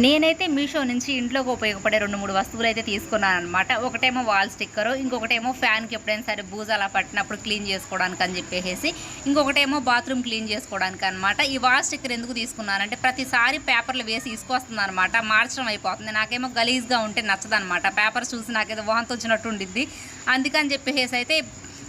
నేనైతే మీషో నుంచి ఇంట్లోకి ఉపయోగపడే 2, 3 వస్తువులు అయితే తీసుకున్నాను అనమాట. ఒకటేమో వాల్ స్టిక్కరు, ఇంకొకటేమో ఫ్యాన్కి ఎప్పుడైనా సరే బూజు అలా పట్టినప్పుడు క్లీన్ చేసుకోవడానికి అని చెప్పేసి, ఇంకొకటేమో బాత్రూమ్ క్లీన్ చేసుకోవడానికి అనమాట. ఈ వాల్ స్టిక్కర్ ఎందుకు తీసుకున్నానంటే ప్రతిసారి పేపర్లు వేసి ఇసుకొస్తుంది అనమాట, మార్చడం అయిపోతుంది. నాకేమో గలీజ్గా ఉంటే నచ్చదనమాట, పేపర్ చూసి నాకేదో వాంతి వచ్చినట్టు ఉండిద్ది. అందుకని చెప్పేసి అయితే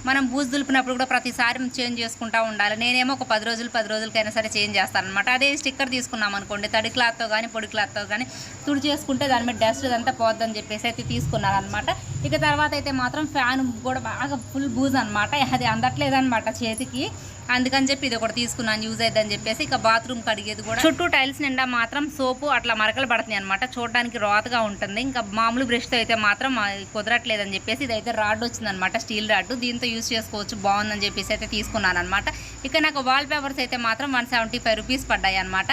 మనం బూజు దులిపినప్పుడు కూడా ప్రతిసారి చేంజ్ చేసుకుంటూ ఉండాలి. నేనేమో ఒక 10 రోజులకైనా సరే చేంజ్ చేస్తాను అనమాట. అదే స్టిక్కర్ తీసుకున్నాం అనుకోండి, తడి క్లాత్తో కానీ పొడి క్లాత్తో కానీ తుడి చేసుకుంటే దాని మీద డస్ట్ అదంతా పోద్దని చెప్పేసి అయితే తీసుకున్నాను అనమాట. ఇక తర్వాత అయితే మాత్రం ఫ్యాన్ కూడా బాగా ఫుల్ బూజు అనమాట, అది అందట్లేదనమాట చేతికి. అందుకని చెప్పి ఇది ఒకటి తీసుకున్నాను, యూజ్ అవుతుందని చెప్పేసి. ఇక బాత్రూమ్ కడిగేది కూడా చుట్టూ టైల్స్ నిండా మాత్రం సోపు అట్లా మరకలు పడుతున్నాయి అనమాట, చూడడానికి రోతగా ఉంటుంది. ఇంకా మామూలు బ్రష్తో అయితే మాత్రం కుదరట్లేదని చెప్పేసి ఇదైతే రాడ్ వచ్చిందనమాట, స్టీల్ రాడ్. దీంతో యూజ్ చేసుకోవచ్చు, బాగుందని చెప్పేసి అయితే తీసుకున్నాను అనమాట. ఇక నాకు వాల్ పేపర్స్ అయితే మాత్రం 175 రూపీస్ పడ్డాయి అనమాట.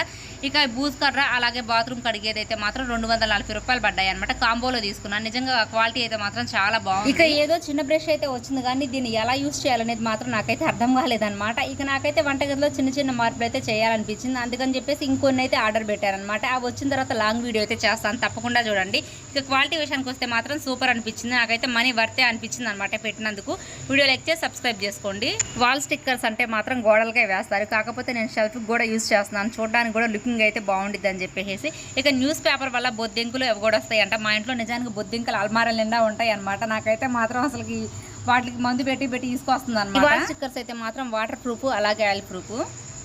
ఇక బూజ్ కర్ర అలాగే బాత్రూమ్ కడిగేది అయితే మాత్రం 240 రూపాయలు పడ్డాయి అనమాట. కాంబోలో తీసుకున్నాను. నిజంగా క్వాలిటీ అయితే మాత్రం చాలా బాగుంది. ఇక ఏదో చిన్న బ్రష్ అయితే వచ్చింది కానీ దీన్ని ఎలా యూజ్ చేయాలనేది మాత్రం నాకైతే అర్థం కాలేదన్నమాట. ఇక నాకైతే వంటగదిలో చిన్న మార్పులు అయితే చేయాలనిపించింది. అందుకని చెప్పేసి ఇంకొన్ని అయితే ఆర్డర్ పెట్టారనమాట. అవి వచ్చిన తర్వాత లాంగ్ వీడియో అయితే చేస్తాను, తప్పకుండా చూడండి. ఇక క్వాలిటీ విషయానికి వస్తే మాత్రం సూపర్ అనిపించింది. నాకైతే మనీ వర్తే అనిపించింది అనమాట పెట్టినందుకు. వీడియో లైక్ చేసి సబ్స్క్రైబ్ చేసుకోండి. వాల్ స్టిక్కర్స్ అంటే మాత్రం గోడలకే వేస్తారు, కాకపోతే నేను షెల్ఫ్కి కూడా యూజ్ చేస్తున్నాను. చూడడానికి కూడా లుకింగ్ అయితే బాగుండిద్ది అని చెప్పేసి. ఇక న్యూస్ పేపర్ వల్ల బొద్దింకులు అవి కూడా వస్తాయంట. మా ఇంట్లో నిజానికి బొద్దింకలు అల్మారాల నిండా ఉంటాయి అనమాట. నాకైతే మాత్రం అసలుకి వాటికి మందు పెట్టి తీసుకొస్తుంది అనమాట. వాల్ స్టిక్కర్స్ అయితే మాత్రం వాటర్ ప్రూఫ్ అలాగే ఆయిల్ ప్రూఫ్.